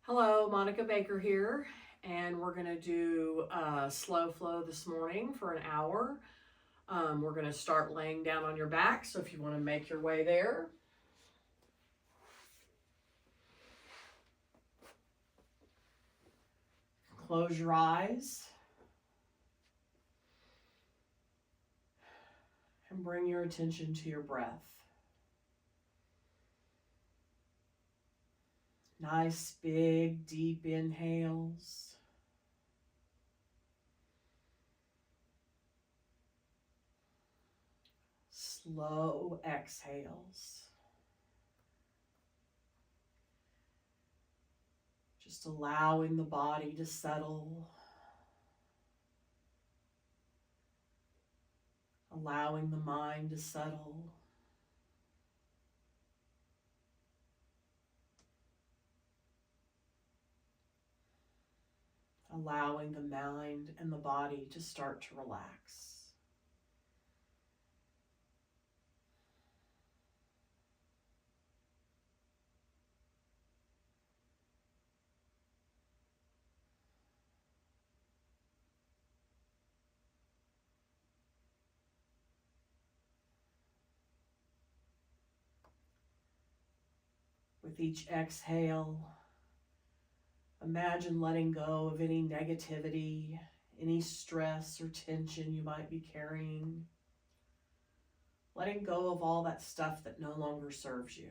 Hello, Monica Baker here, and we're going to do a slow flow this morning for an hour. We're going to start laying down on your back, so if you want to make your way there. Close your eyes and bring your attention to your breath. Nice, big, deep inhales. Slow exhales. Just allowing the body to settle. Allowing the mind to settle. Allowing the mind and the body to start to relax. With each exhale, imagine letting go of any negativity, any stress or tension you might be carrying. Letting go of all that stuff that no longer serves you.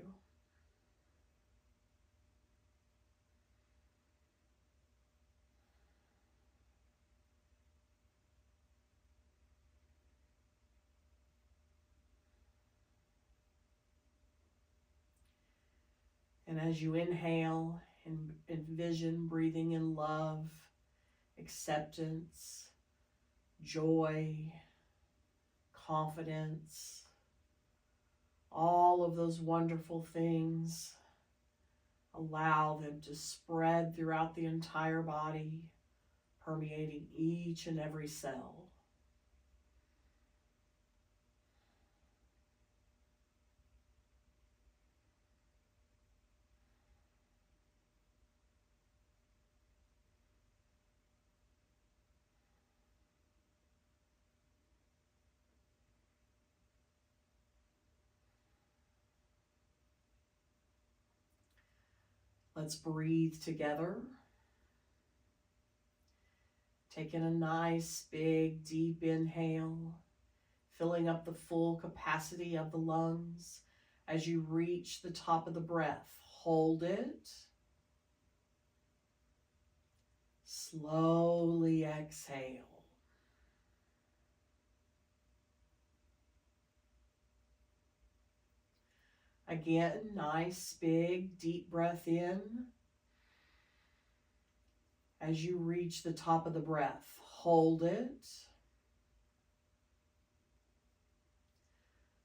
And as you inhale, envision breathing in love, acceptance, joy, confidence, all of those wonderful things. Allow them to spread throughout the entire body, permeating each and every cell. Let's breathe together. Taking a nice, big, deep inhale, filling up the full capacity of the lungs. As you reach the top of the breath, hold it. Slowly exhale. Again, nice, big, deep breath in. As you reach the top of the breath, hold it.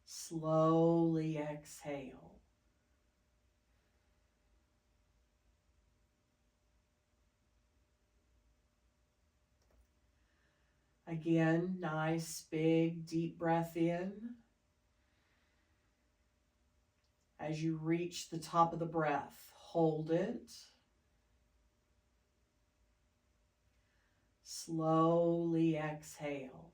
Slowly exhale. Again, nice, big, deep breath in. As you reach the top of the breath, hold it. Slowly exhale.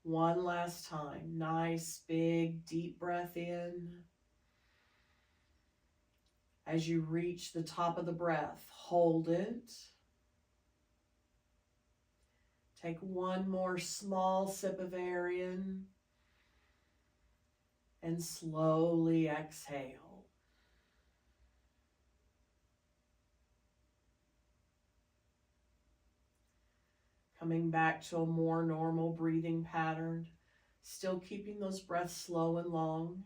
One last time. Nice, big, deep breath in. As you reach the top of the breath, hold it. Take one more small sip of air in and slowly exhale. Coming back to a more normal breathing pattern, still keeping those breaths slow and long.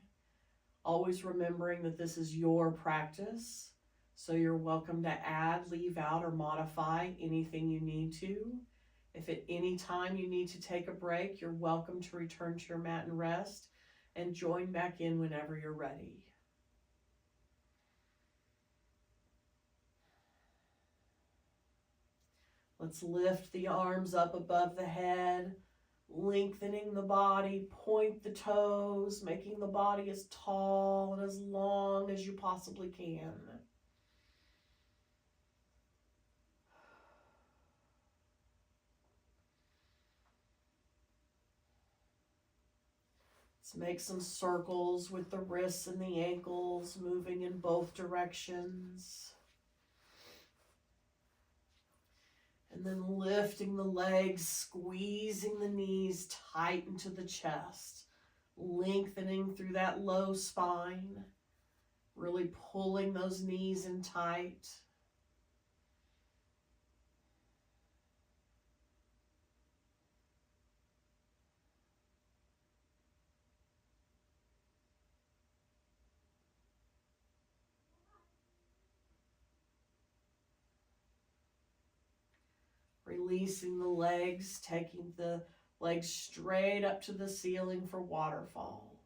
Always remembering that this is your practice, so you're welcome to add, leave out, or modify anything you need to. If at any time you need to take a break, you're welcome to return to your mat and rest, and join back in whenever you're ready. Let's lift the arms up above the head, Lengthening the body, point the toes, making the body as tall and as long as you possibly can. Let's make some circles with the wrists and the ankles, moving in both directions. And then lifting the legs, squeezing the knees tight into the chest, lengthening through that low spine, really pulling those knees in tight. Releasing the legs, taking the legs straight up to the ceiling for waterfall.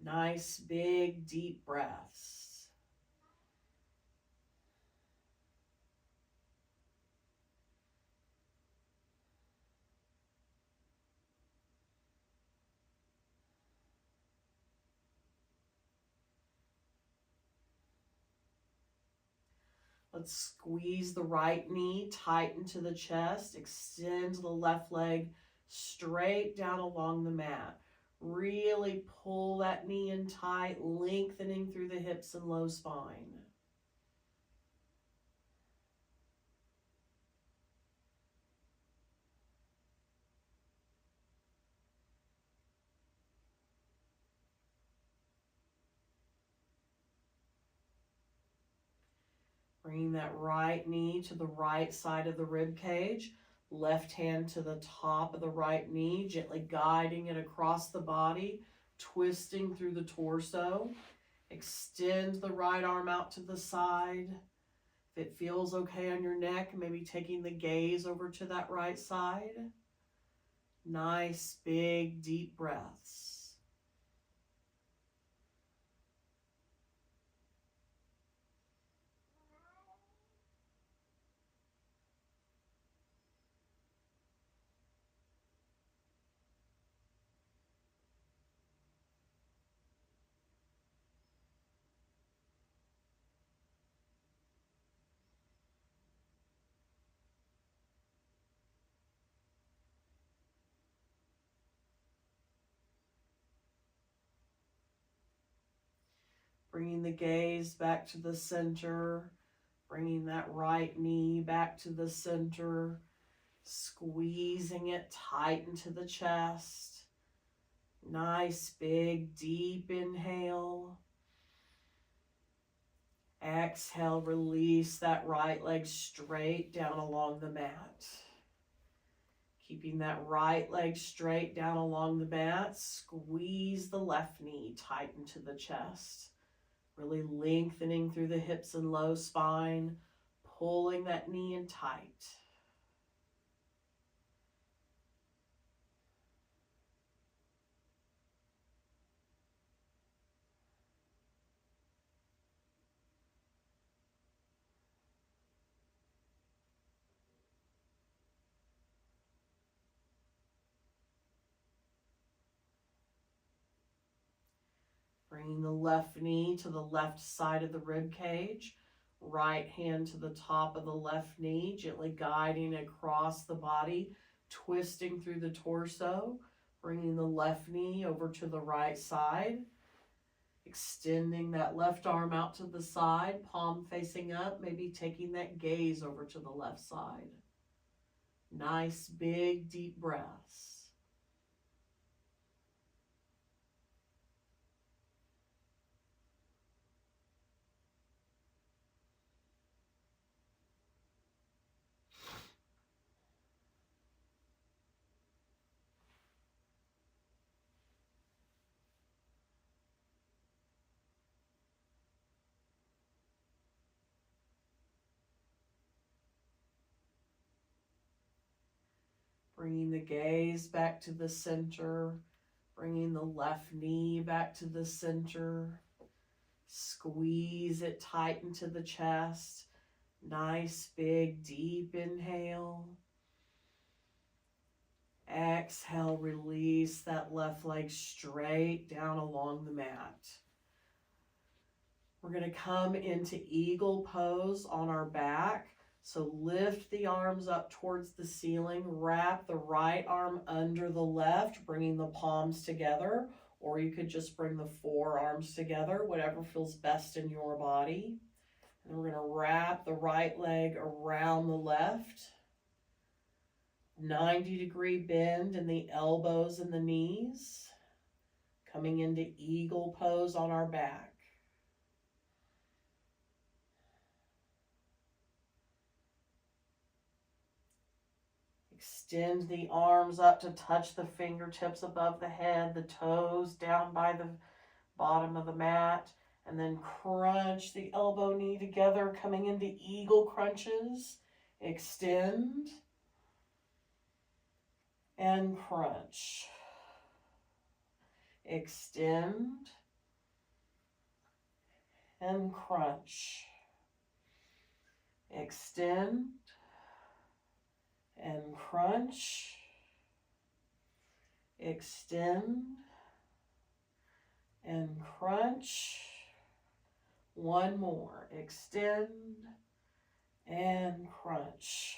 Nice, big, deep breaths. Let's squeeze the right knee tight into the chest. Extend the left leg straight down along the mat. Really pull that knee in tight, lengthening through the hips and low spine. Bringing that right knee to the right side of the rib cage. Left hand to the top of the right knee, gently guiding it across the body, twisting through the torso. Extend the right arm out to the side. If it feels okay on your neck, maybe taking the gaze over to that right side. Nice, big, deep breaths. Bringing the gaze back to the center. Bringing that right knee back to the center. Squeezing it tight into the chest. Nice, big, deep inhale. Exhale, release that right leg straight down along the mat. Keeping that right leg straight down along the mat, squeeze the left knee tight into the chest. Really lengthening through the hips and low spine, pulling that knee in tight. Bringing the left knee to the left side of the rib cage. Right hand to the top of the left knee, gently guiding across the body, twisting through the torso. Bringing the left knee over to the right side. Extending that left arm out to the side, palm facing up, maybe taking that gaze over to the left side. Nice, big, deep breaths. Bringing the gaze back to the center, bringing the left knee back to the center. Squeeze it tight into the chest. Nice, big, deep inhale. exhale, release that left leg straight down along the mat. We're going to come into eagle pose on our back. So lift the arms up towards the ceiling, wrap the right arm under the left, bringing the palms together, or you could just bring the forearms together, whatever feels best in your body. And we're going to wrap the right leg around the left. 90-degree bend in the elbows and the knees. Coming into eagle pose on our back. Extend the arms up to touch the fingertips above the head, the toes down by the bottom of the mat, and then crunch the elbow knee together, coming into eagle crunches. Extend and crunch. Extend and crunch. Extend and crunch. Extend and crunch. One more. Extend and crunch.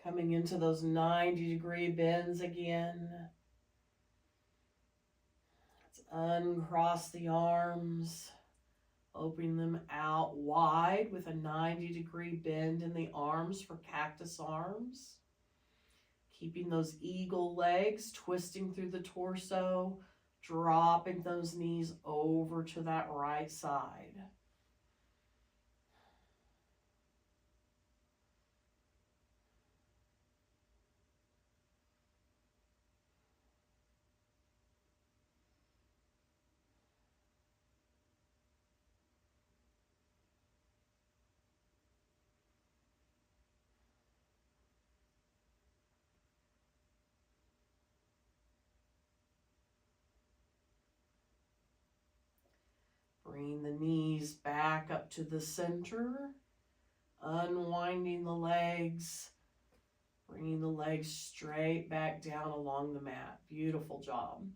Coming into those 90-degree bends again. Let's uncross the arms, opening them out wide with a 90-degree bend in the arms for cactus arms. Keeping those eagle legs, twisting through the torso, dropping those knees over to that right side. Bring the knees back up to the center, unwinding the legs, bringing the legs straight back down along the mat. Beautiful job.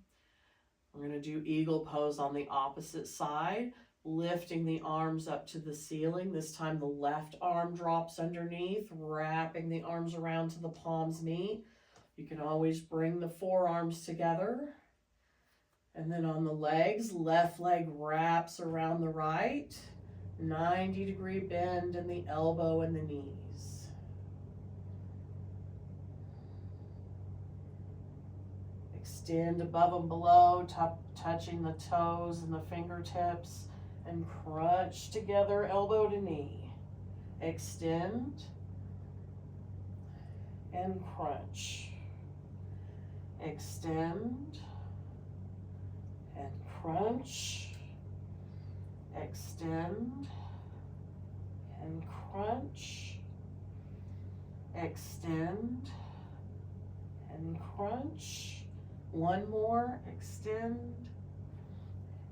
We're going to do eagle pose on the opposite side, lifting the arms up to the ceiling. This time the left arm drops underneath, wrapping the arms around to the palms meet. You can always bring the forearms together. And then on the legs, left leg wraps around the right, 90-degree bend in the elbow and the knees. Extend above and below, touching the toes and the fingertips, and crunch together elbow to knee. Extend and crunch. Extend and crunch, extend and crunch, extend and crunch. One more, extend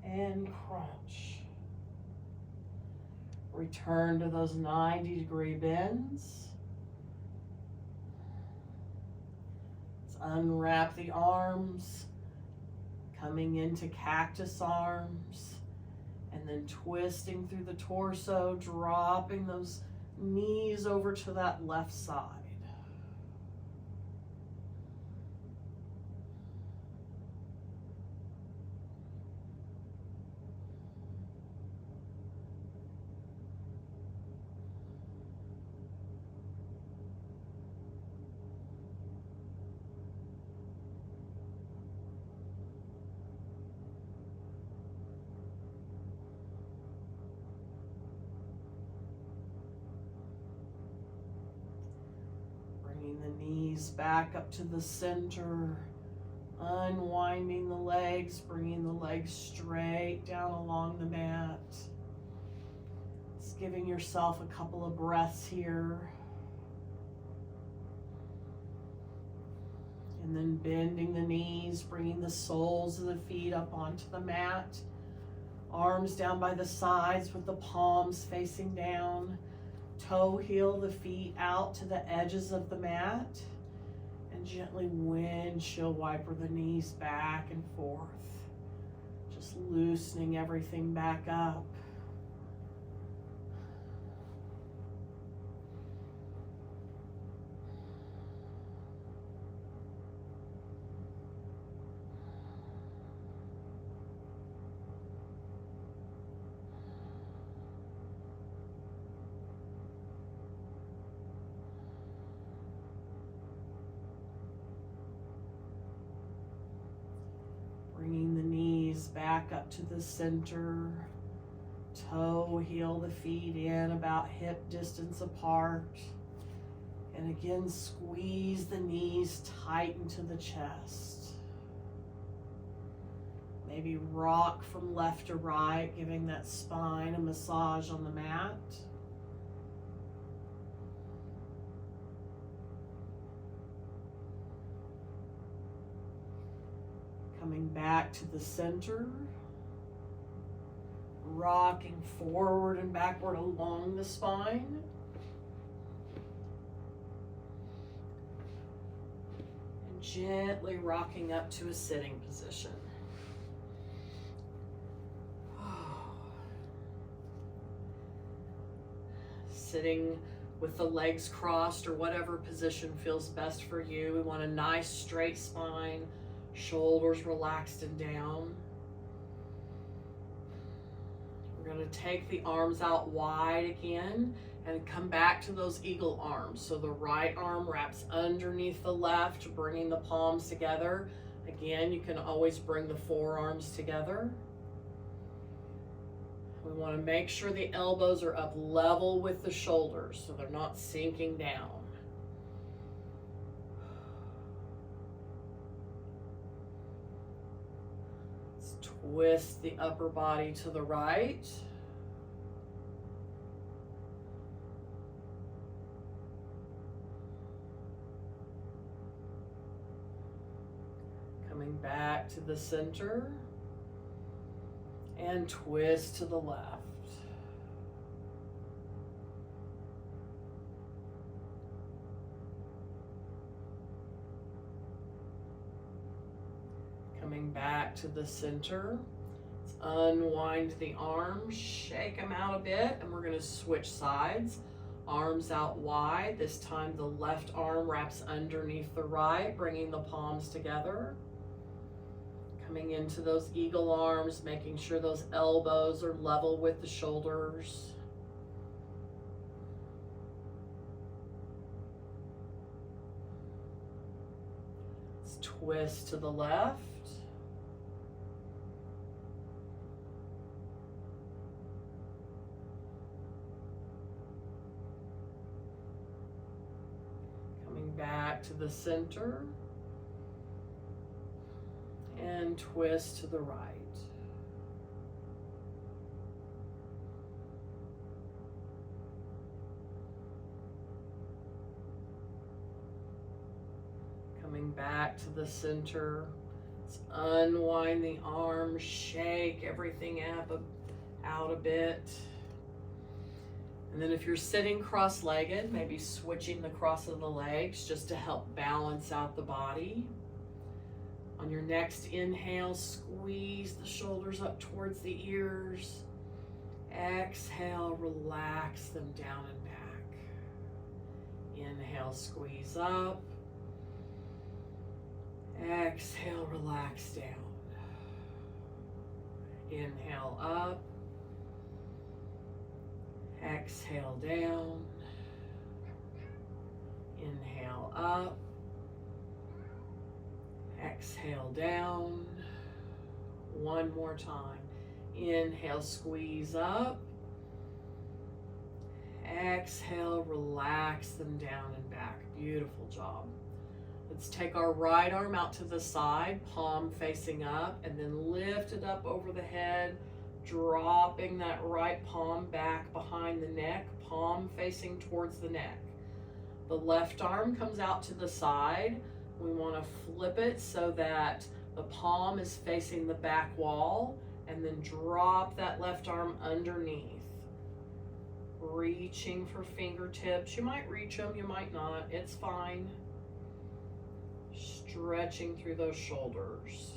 and crunch. Return to those 90-degree bends. Let's unwrap the arms, coming into cactus arms, and then twisting through the torso, dropping those knees over to that left side. The knees back up to the center, unwinding the legs, bringing the legs straight down along the mat. Just giving yourself a couple of breaths here. And then bending the knees, bringing the soles of the feet up onto the mat. Arms down by the sides with the palms facing down. Toe heel the feet out to the edges of the mat, and gently windshield wiper the knees back and forth. Just loosening everything back up. Bringing the knees back up to the center. Toe heel the feet in about hip distance apart. And again, squeeze the knees tight into the chest. Maybe rock from left to right, giving that spine a massage on the mat. Coming back to the center, rocking forward and backward along the spine. And gently rocking up to a sitting position. Sitting with the legs crossed or whatever position feels best for you. We want a nice straight spine. Shoulders relaxed and down. We're going to take the arms out wide again and come back to those eagle arms. So the right arm wraps underneath the left, bringing the palms together. Again, you can always bring the forearms together. We want to make sure the elbows are up level with the shoulders so they're not sinking down. Twist the upper body to the right. Coming back to the center and twist to the left. Coming back to the center. Let's unwind the arms, shake them out a bit, and we're going to switch sides. Arms out wide. This time the left arm wraps underneath the right, bringing the palms together. Coming into those eagle arms, making sure those elbows are level with the shoulders. Let's twist to the left. Back to the center and twist to the right. Coming back to the center. Let's unwind the arms, shake everything out a bit. And then if you're sitting cross-legged, maybe switching the cross of the legs just to help balance out the body. On your next inhale, squeeze the shoulders up towards the ears. Exhale, relax them down and back. Inhale, squeeze up. Exhale, relax down. Inhale up. Exhale down. Inhale up. Exhale down. One more time. Inhale, squeeze up. Exhale, relax them down and back. Beautiful job. Let's take our right arm out to the side, palm facing up, and then lift it up over the head, dropping that right palm back behind the neck, palm facing towards the neck. The left arm comes out to the side. We want to flip it so that the palm is facing the back wall, and then drop that left arm underneath. Reaching for fingertips. You might reach them, you might not. It's fine. Stretching through those shoulders.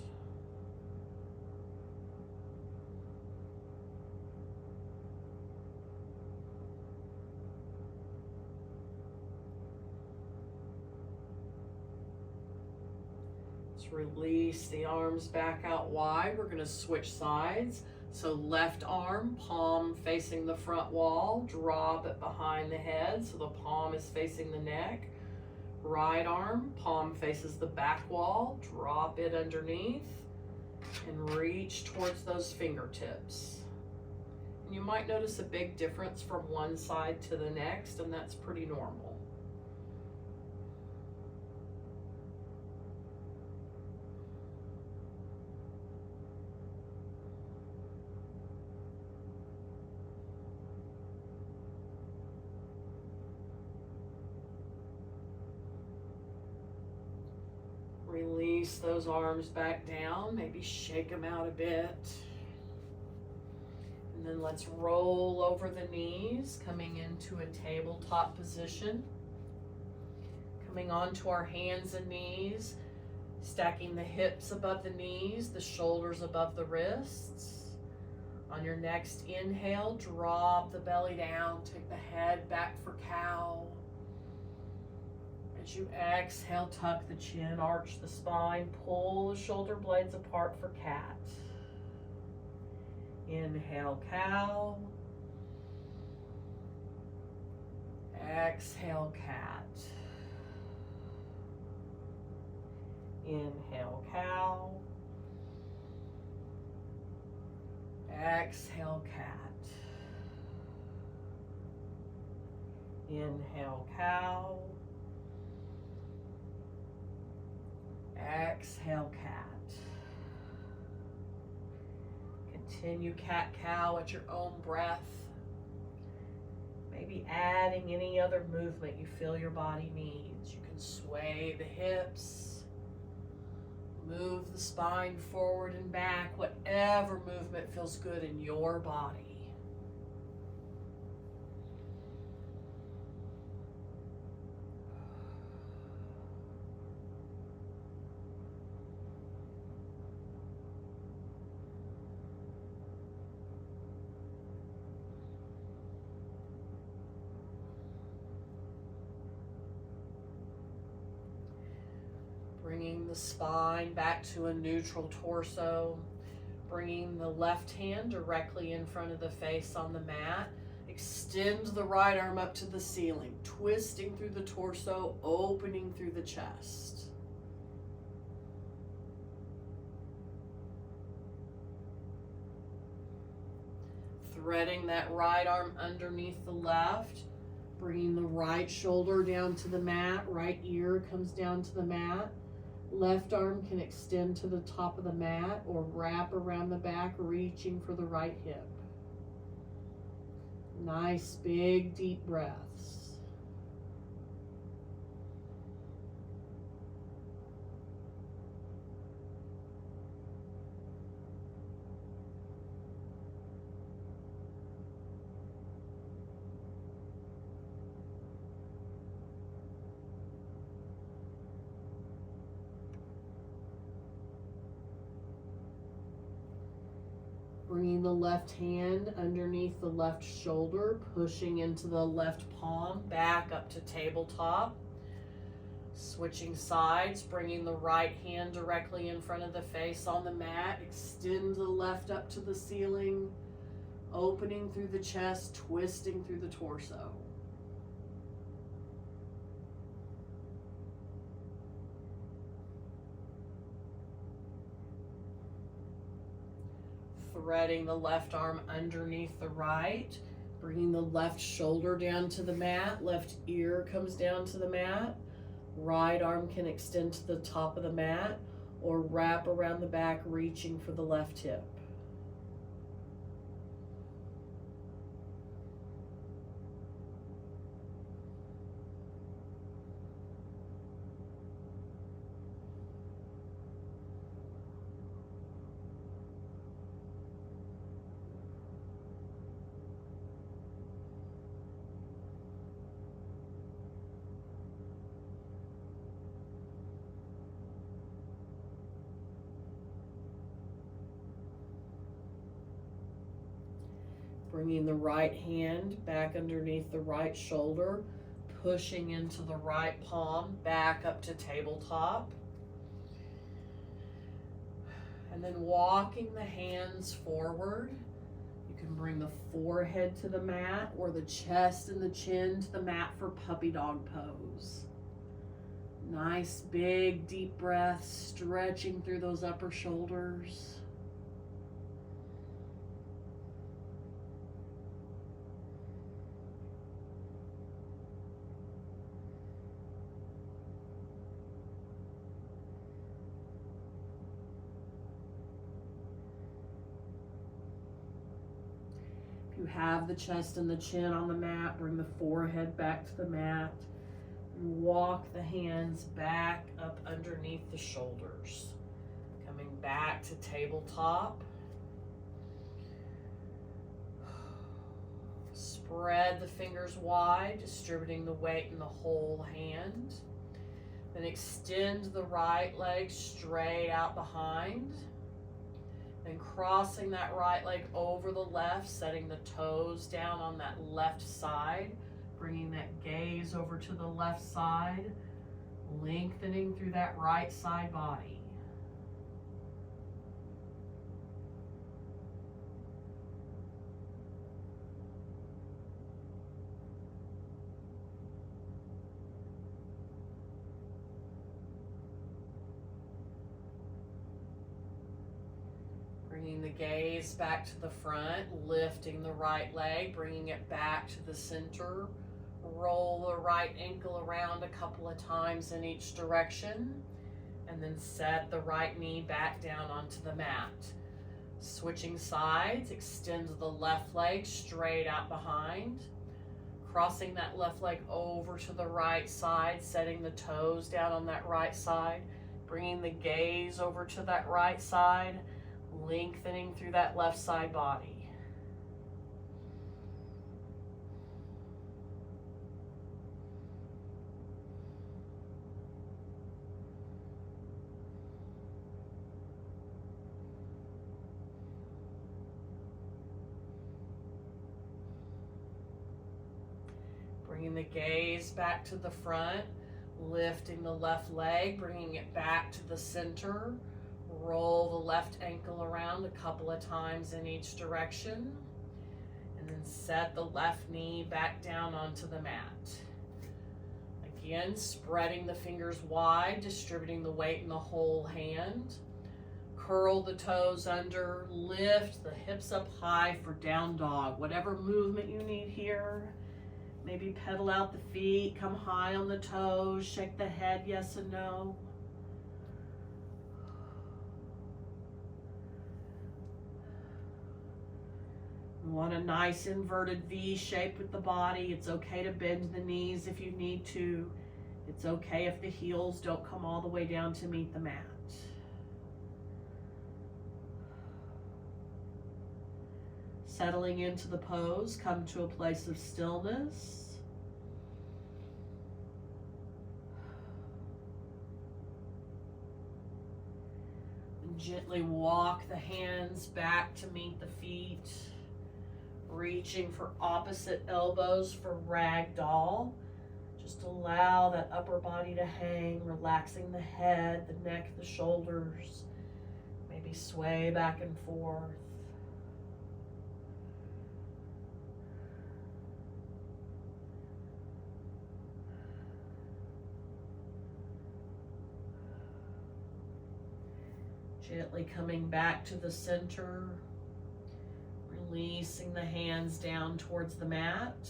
Let's release the arms back out wide. We're going to switch sides. So left arm, palm facing the front wall, drop it behind the head so the palm is facing the neck. Right arm, palm faces the back wall, drop it underneath and reach towards those fingertips. And you might notice a big difference from one side to the next, and that's pretty normal. Release those arms back down, maybe shake them out a bit. And then let's roll over the knees, coming into a tabletop position. Coming onto our hands and knees, stacking the hips above the knees, the shoulders above the wrists. On your next inhale, drop the belly down, take the head back for cow. As you exhale, tuck the chin, arch the spine, pull the shoulder blades apart for cat. Inhale, cow. Exhale, cat. Inhale, cow. Exhale, cat. Inhale, cow. Exhale, cat. Continue cat-cow at your own breath. Maybe adding any other movement you feel your body needs. You can sway the hips, move the spine forward and back, whatever movement feels good in your body. Bringing the spine back to a neutral torso. Bringing the left hand directly in front of the face on the mat. Extend the right arm up to the ceiling, twisting through the torso, opening through the chest. Threading that right arm underneath the left. Bringing the right shoulder down to the mat. Right ear comes down to the mat. Left arm can extend to the top of the mat or wrap around the back, reaching for the right hip. Nice, big, deep breaths. Bringing the left hand underneath the left shoulder, pushing into the left palm, back up to tabletop. Switching sides, bringing the right hand directly in front of the face on the mat. Extend the left up to the ceiling, opening through the chest, twisting through the torso. Threading the left arm underneath the right, bringing the left shoulder down to the mat, left ear comes down to the mat, right arm can extend to the top of the mat or wrap around the back, reaching for the left hip. Bringing the right hand back underneath the right shoulder, pushing into the right palm, back up to tabletop. And then walking the hands forward. You can bring the forehead to the mat or the chest and the chin to the mat for puppy dog pose. Nice big deep breath, stretching through those upper shoulders. If you have the chest and the chin on the mat, bring the forehead back to the mat. And walk the hands back up underneath the shoulders. Coming back to tabletop. Spread the fingers wide, distributing the weight in the whole hand. Then extend the right leg straight out behind. Then crossing that right leg over the left, setting the toes down on that left side. Bringing that gaze over to the left side, lengthening through that right side body. Bringing the gaze back to the front, lifting the right leg, bringing it back to the center. Roll the right ankle around a couple of times in each direction, and then set the right knee back down onto the mat. Switching sides, extend the left leg straight out behind, crossing that left leg over to the right side, setting the toes down on that right side, bringing the gaze over to that right side, lengthening through that left side body. Bringing the gaze back to the front, lifting the left leg, bringing it back to the center. Roll the left ankle around a couple of times in each direction. And then set the left knee back down onto the mat. Again, spreading the fingers wide, distributing the weight in the whole hand. Curl the toes under, lift the hips up high for down dog. Whatever movement you need here. Maybe pedal out the feet, come high on the toes, shake the head yes and no. You want a nice inverted V shape with the body. It's okay to bend the knees if you need to. It's okay if the heels don't come all the way down to meet the mat. Settling into the pose, come to a place of stillness. And gently walk the hands back to meet the feet. Reaching for opposite elbows for ragdoll. Just allow that upper body to hang, relaxing the head, the neck, the shoulders. Maybe sway back and forth. Gently coming back to the center, releasing the hands down towards the mat.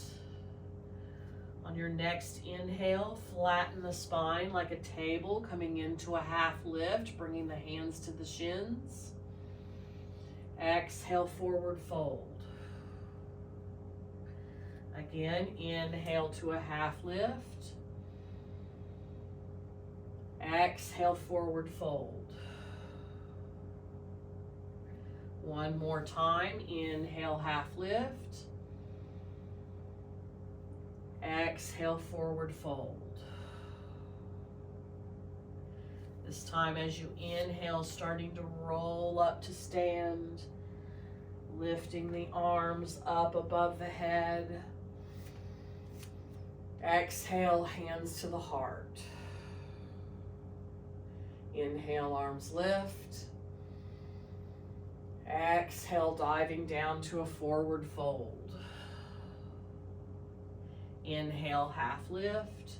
On your next inhale, flatten the spine like a table, coming into a half lift, bringing the hands to the shins. Exhale, forward fold. Again, inhale to a half lift. Exhale, forward fold. One more time, inhale, half lift. Exhale, forward fold. This time as you inhale, starting to roll up to stand. Lifting the arms up above the head. Exhale, hands to the heart. Inhale, arms lift. Exhale, diving down to a forward fold. Inhale, half lift.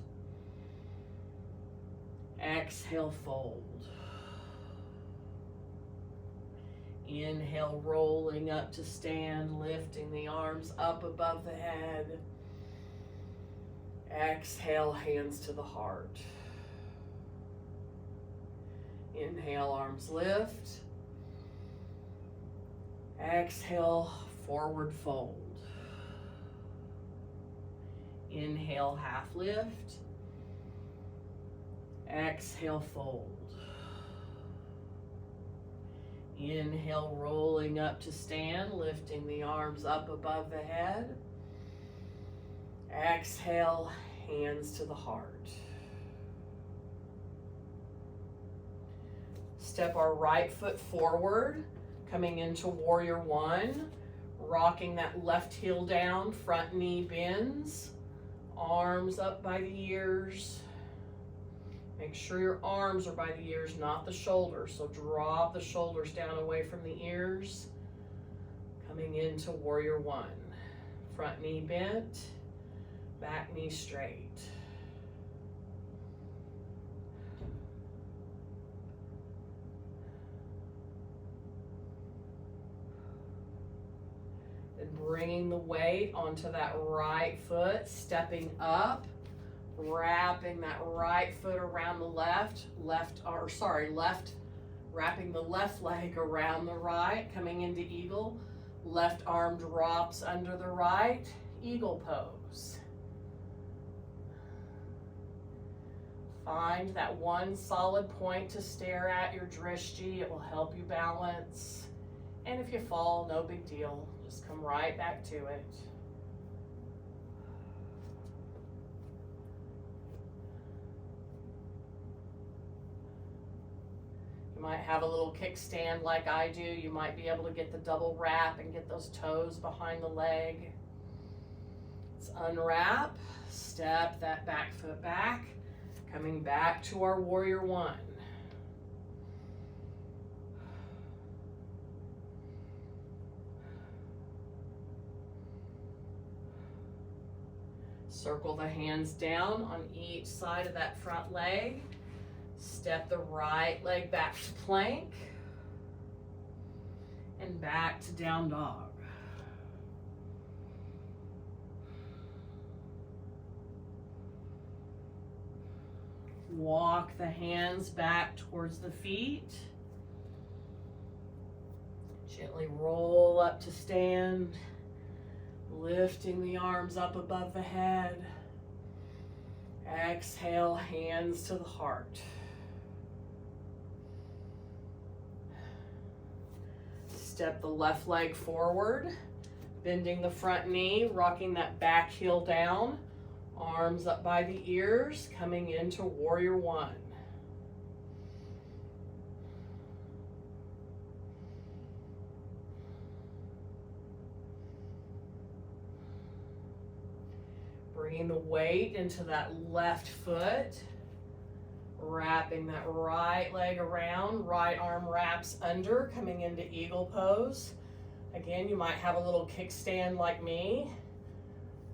Exhale, fold. Inhale, rolling up to stand, lifting the arms up above the head. Exhale, hands to the heart. Inhale, arms lift. Exhale, forward fold. Inhale, half lift. Exhale, fold. Inhale, rolling up to stand, lifting the arms up above the head. Exhale, hands to the heart. Step our right foot forward, coming into warrior one, rocking that left heel down, front knee bends, arms up by the ears. Make sure your arms are by the ears, not the shoulders. So drop the shoulders down away from the ears. Coming into warrior one. Front knee bent, back knee straight. Then bringing the weight onto that right foot, stepping up. Wrapping that right foot around the left, wrapping the left leg around the right, coming into eagle. Left arm drops under the right, eagle pose. Find that one solid point to stare at, your drishti. It will help you balance. And if you fall, no big deal. Just come right back to it. You might have a little kickstand like I do. You might be able to get the double wrap and get those toes behind the leg. Let's unwrap, step that back foot back, coming back to our warrior one. Circle the hands down on each side of that front leg. Step the right leg back to plank and back to down dog. Walk the hands back towards the feet. Gently roll up to stand, lifting the arms up above the head. Exhale, hands to the heart. Step the left leg forward, bending the front knee, rocking that back heel down, arms up by the ears, coming into warrior one. Bringing the weight into that left foot, wrapping that right leg around, right arm wraps under, coming into eagle pose. Again, you might have a little kickstand like me.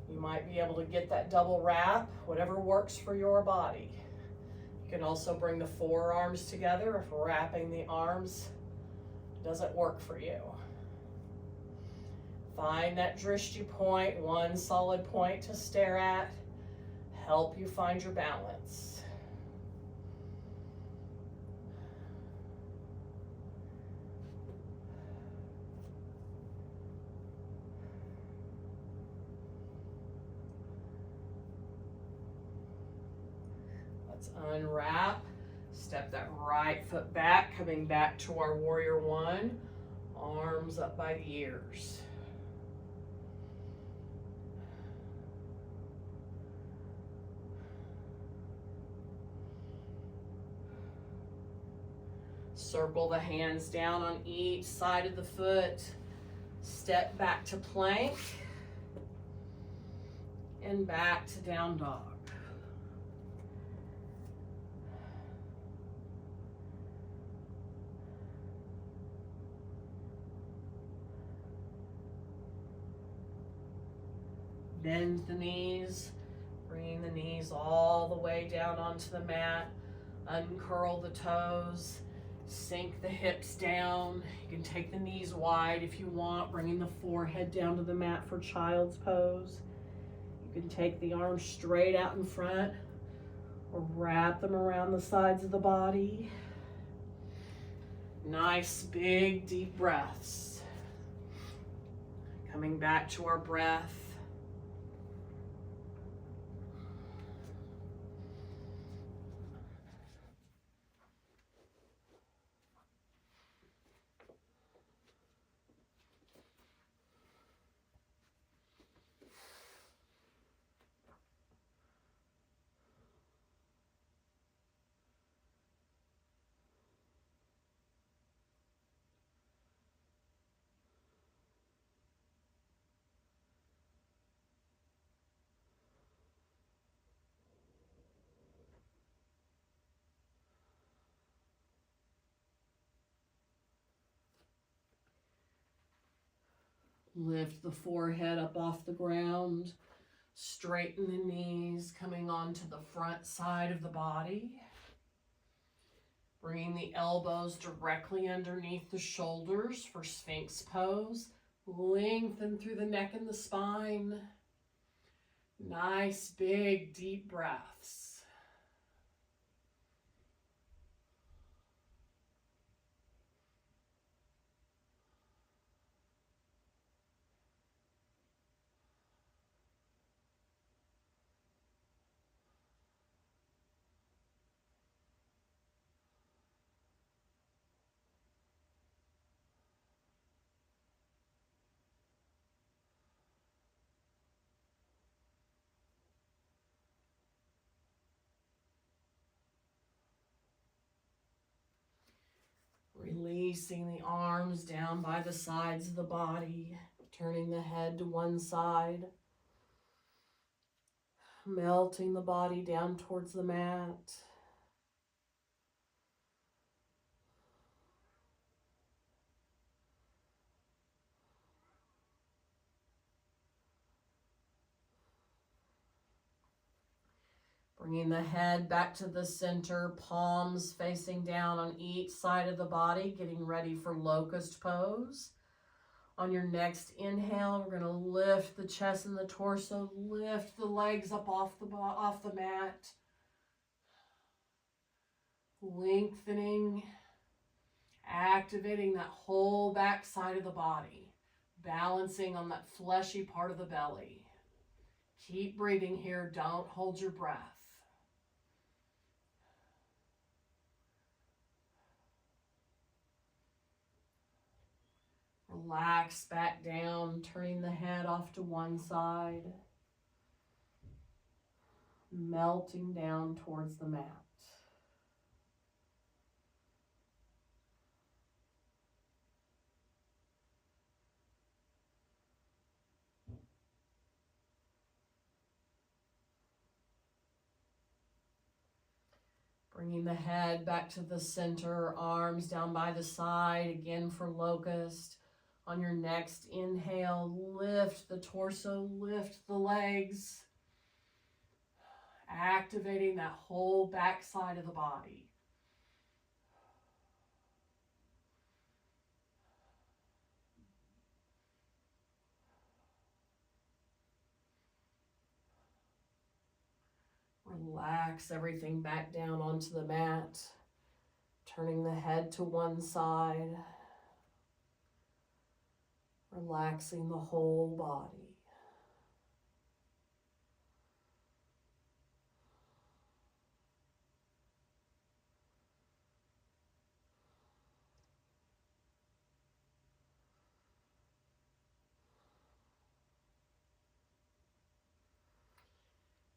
You might be able to get that double wrap, whatever works for your body. You can also bring the forearms together if wrapping the arms doesn't work for you. Find that drishti point, one solid point to stare at. Help you find your balance. Let's unwrap, step that right foot back, coming back to our warrior one, arms up by the ears. Circle the hands down on each side of the foot, Step back to plank and back to down dog. Bend the knees, bringing the knees all the way down onto the mat. Uncurl the toes, sink the hips down. You can take the knees wide if you want, bringing the forehead down to the mat for child's pose. You can take the arms straight out in front or wrap them around the sides of the body. Nice, big, deep breaths. Coming back to our breath. Lift the forehead up off the ground. Straighten the knees, coming onto the front side of the body. Bringing the elbows directly underneath the shoulders for Sphinx pose. Lengthen through the neck and the spine. Nice, big, deep breaths. Releasing the arms down by the sides of the body, turning the head to one side, melting the body down towards the mat. Bringing the head back to the center, palms facing down on each side of the body, getting ready for locust pose. On your next inhale, we're going to lift the chest and the torso, lift the legs up off the mat, lengthening, activating that whole back side of the body, balancing on that fleshy part of the belly. Keep breathing here. Don't hold your breath. Relax back down, turning the head off to one side, melting down towards the mat. Bringing the head back to the center, arms down by the side, again for locust. On your next inhale, lift the torso, lift the legs, activating that whole back side of the body. Relax everything back down onto the mat, turning the head to one side, relaxing the whole body.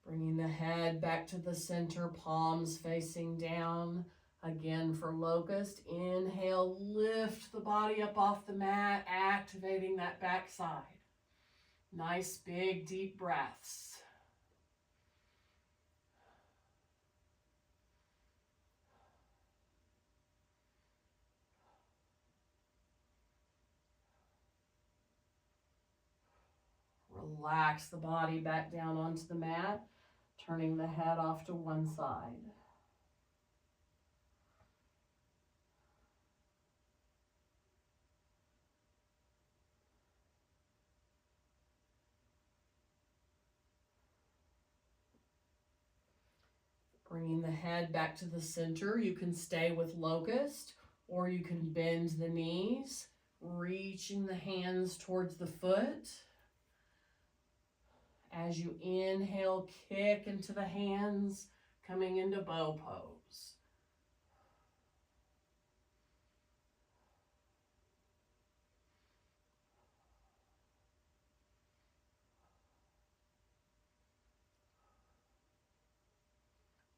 Bringing the head back to the center, palms facing down. Again, for locust, inhale, lift the body up off the mat, activating that backside. Nice, big, deep breaths. Relax the body back down onto the mat, turning the head off to one side. Bringing the head back to the center. You can stay with locust, or you can bend the knees, reaching the hands towards the foot. As you inhale, kick into the hands, coming into bow pose.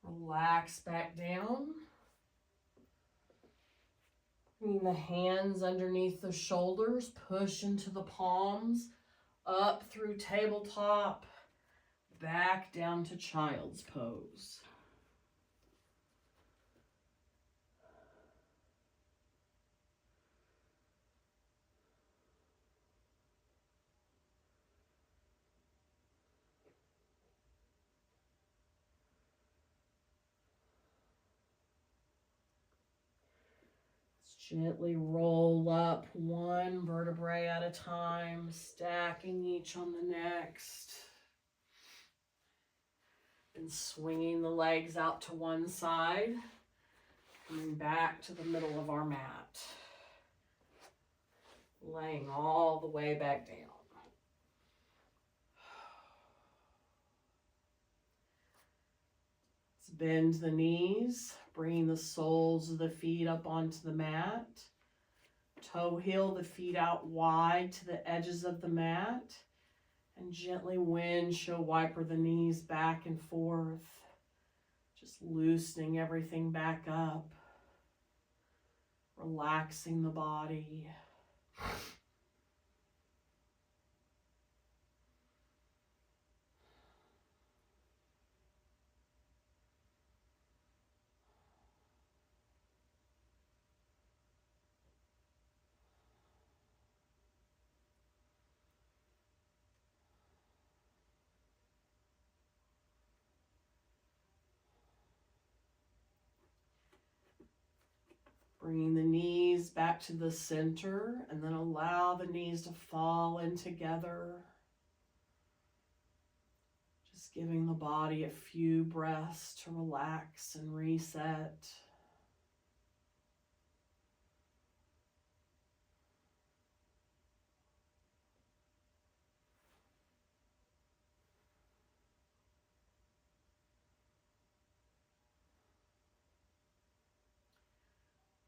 Relax back down. Bring the hands underneath the shoulders, push into the palms, up through tabletop, back down to child's pose. Gently roll up one vertebrae at a time, stacking each on the next. And swinging the legs out to one side, coming back to the middle of our mat. Laying all the way back down. Let's bend the knees, bringing the soles of the feet up onto the mat. Toe heel the feet out wide to the edges of the mat. And gently windshield wiper the knees back and forth. Just loosening everything back up. Relaxing the body. Bringing the knees back to the center and then allow the knees to fall in together. Just giving the body a few breaths to relax and reset.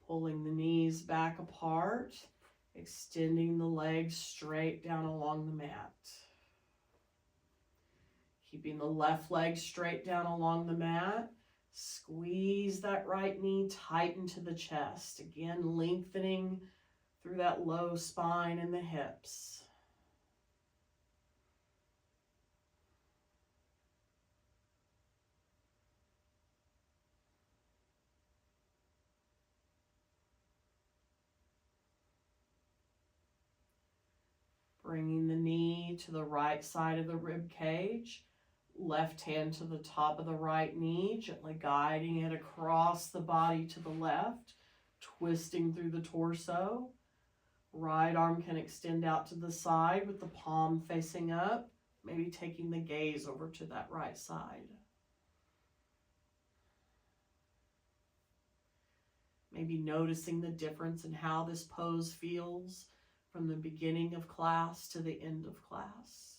Pulling the knees back apart, extending the legs straight down along the mat. Keeping the left leg straight down along the mat. Squeeze that right knee tight into the chest. Again, lengthening through that low spine and the hips. Bringing the knee to the right side of the rib cage. Left hand to the top of the right knee, gently guiding it across the body to the left, twisting through the torso. Right arm can extend out to the side with the palm facing up, maybe taking the gaze over to that right side. Maybe noticing the difference in how this pose feels from the beginning of class to the end of class.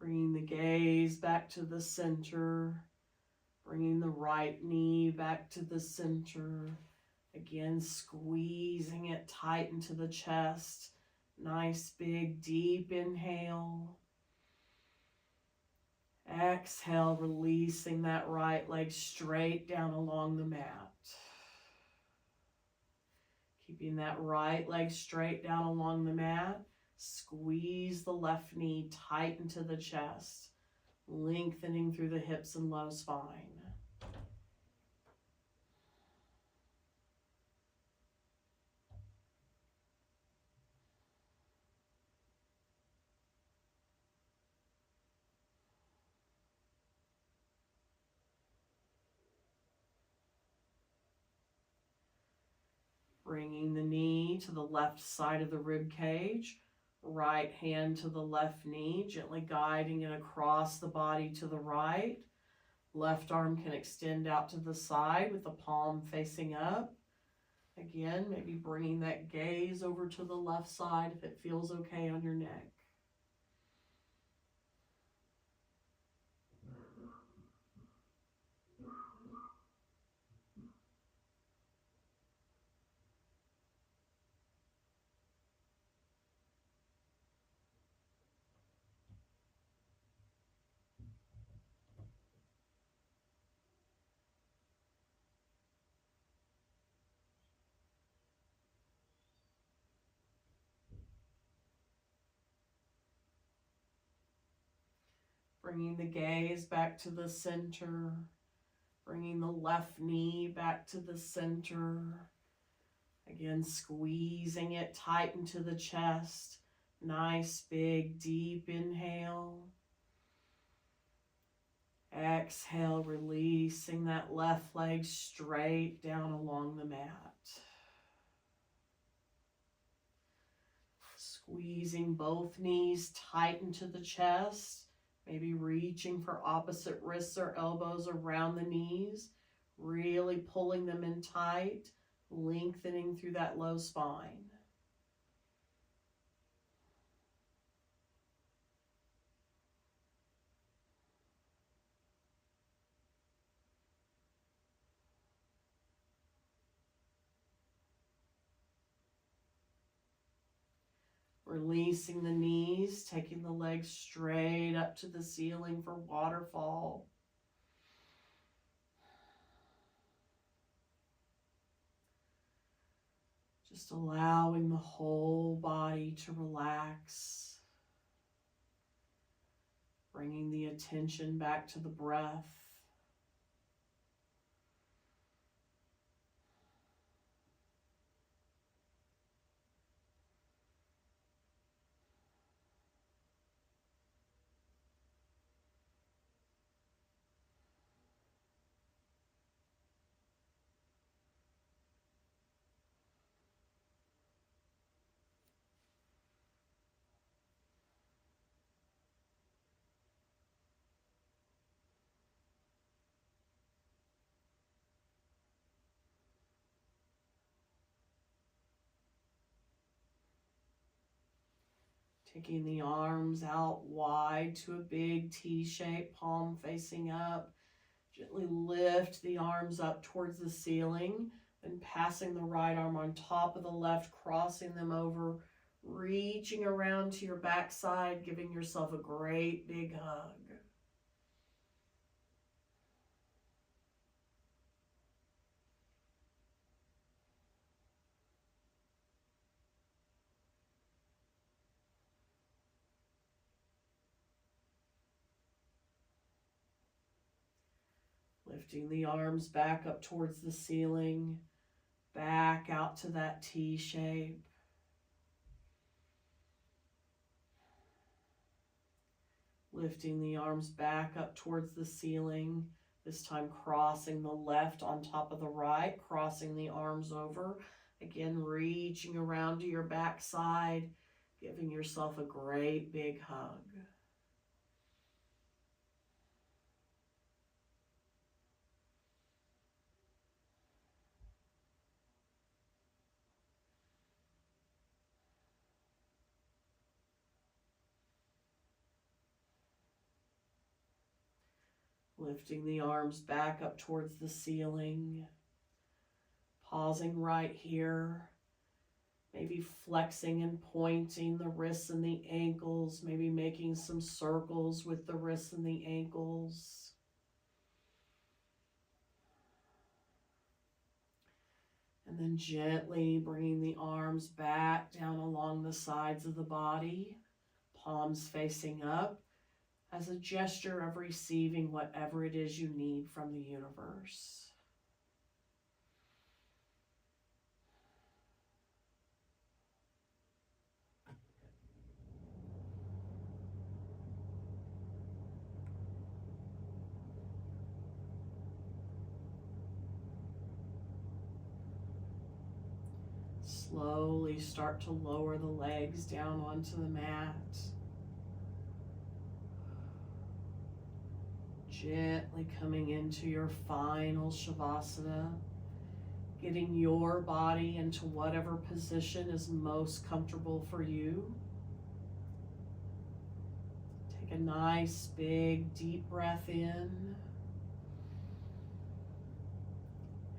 Bringing the gaze back to the center. Bringing the right knee back to the center. Again, squeezing it tight into the chest. Nice, big, deep inhale. Exhale, releasing that right leg straight down along the mat. Keeping that right leg straight down along the mat. Squeeze the left knee tight into the chest, lengthening through the hips and low spine. Bringing the knee to the left side of the rib cage, right hand to the left knee, gently guiding it across the body to the right. Left arm can extend out to the side with the palm facing up. Again, maybe bringing that gaze over to the left side if it feels okay on your neck. Bringing the gaze back to the center. Bringing the left knee back to the center. Again, squeezing it tight into the chest. Nice, big, deep inhale. Exhale, releasing that left leg straight down along the mat. Squeezing both knees tight into the chest. Maybe reaching for opposite wrists or elbows around the knees. Really pulling them in tight, lengthening through that low spine. Releasing the knees, taking the legs straight up to the ceiling for waterfall. Just allowing the whole body to relax. Bringing the attention back to the breath. Taking the arms out wide to a big T shape, palm facing up. Gently lift the arms up towards the ceiling, then passing the right arm on top of the left, crossing them over, reaching around to your backside, giving yourself a great big hug. Lifting the arms back up towards the ceiling, back out to that T shape. Lifting the arms back up towards the ceiling, this time crossing the left on top of the right, crossing the arms over. Again, reaching around to your backside, giving yourself a great big hug. Lifting the arms back up towards the ceiling. Pausing right here. Maybe flexing and pointing the wrists and the ankles. Maybe making some circles with the wrists and the ankles. And then gently bringing the arms back down along the sides of the body. Palms facing up as a gesture of receiving whatever it is you need from the universe. Slowly start to lower the legs down onto the mat. Gently coming into your final Shavasana, getting your body into whatever position is most comfortable for you. Take a nice, big, deep breath in.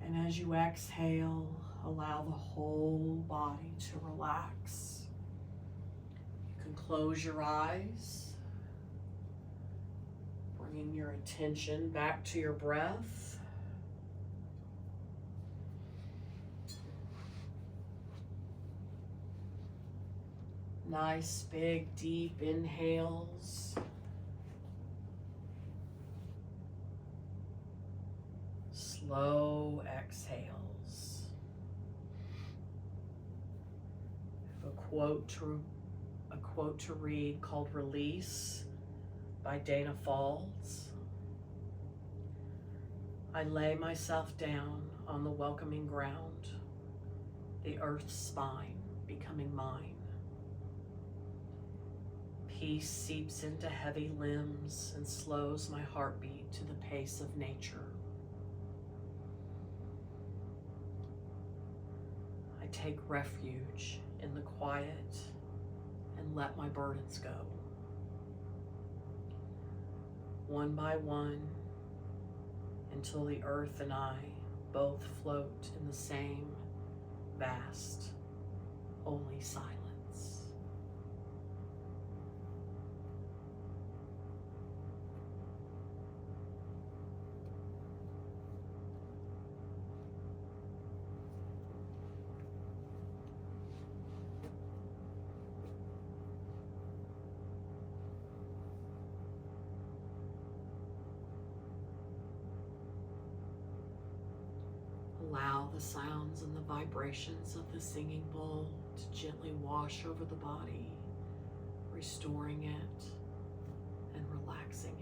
And as you exhale, allow the whole body to relax. You can close your eyes, bringing your attention back to your breath. Nice, big, deep inhales. Slow exhales. I have a quote to read called Release by Dana Falls. I lay myself down on the welcoming ground, the earth's spine becoming mine. Peace seeps into heavy limbs and slows my heartbeat to the pace of nature. I take refuge in the quiet and let my burdens go. One by one, until the earth and I both float in the same vast, holy silence. Allow the sounds and the vibrations of the singing bowl to gently wash over the body, restoring it and relaxing it.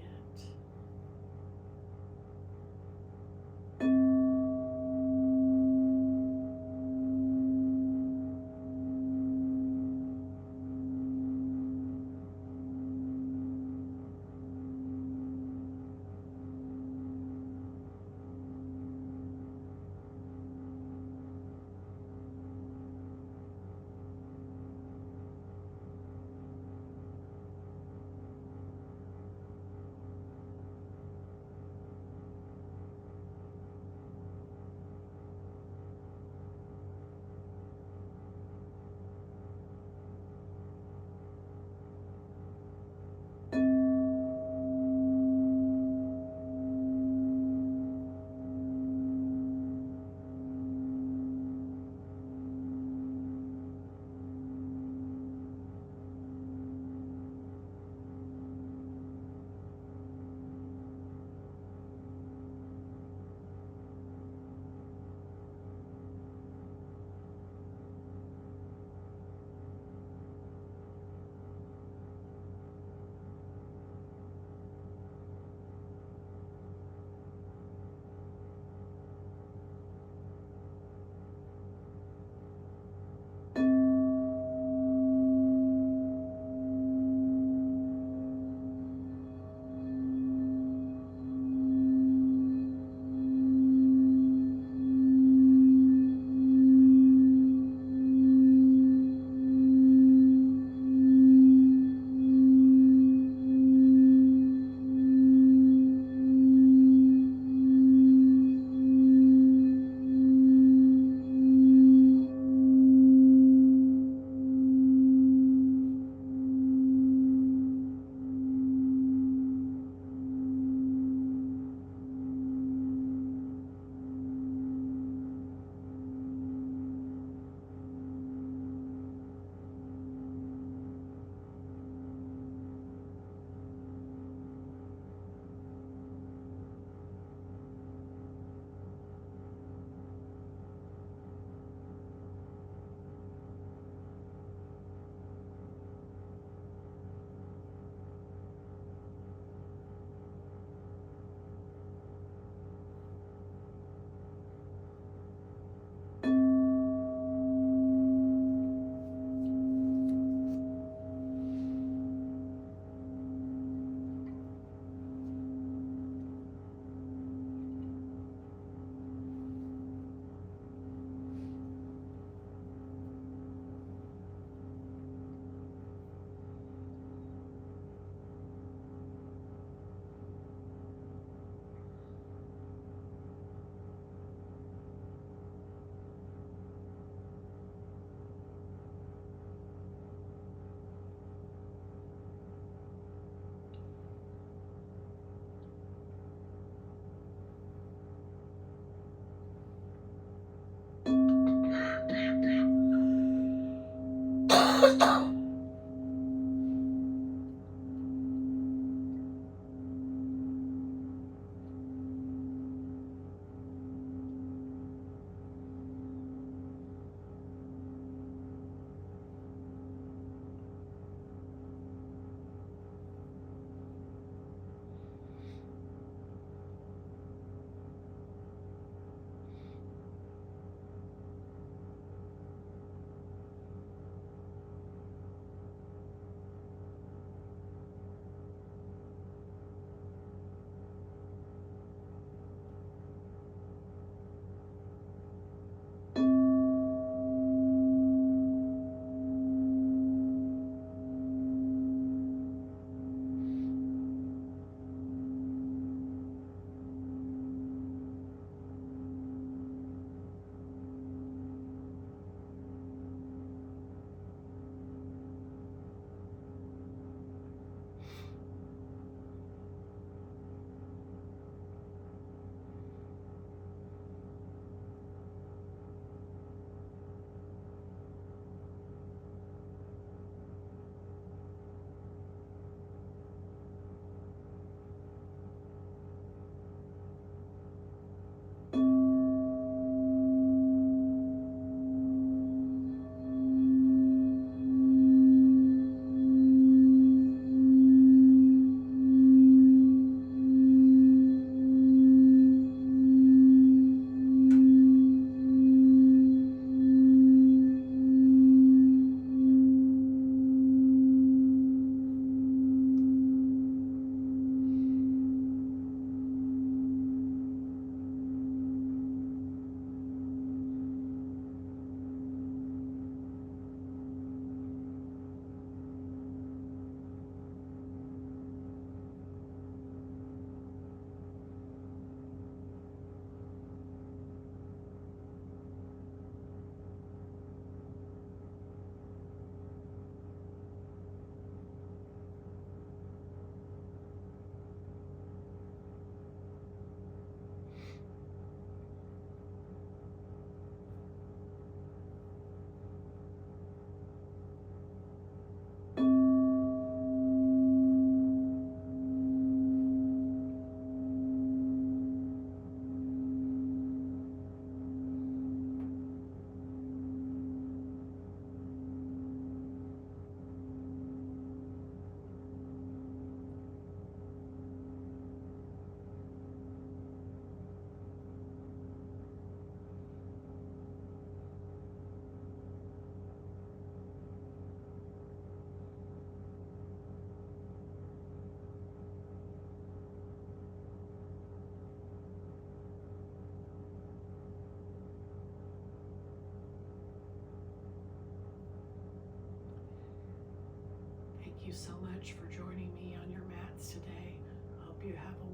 you so much for joining me on your mats today. I hope you have a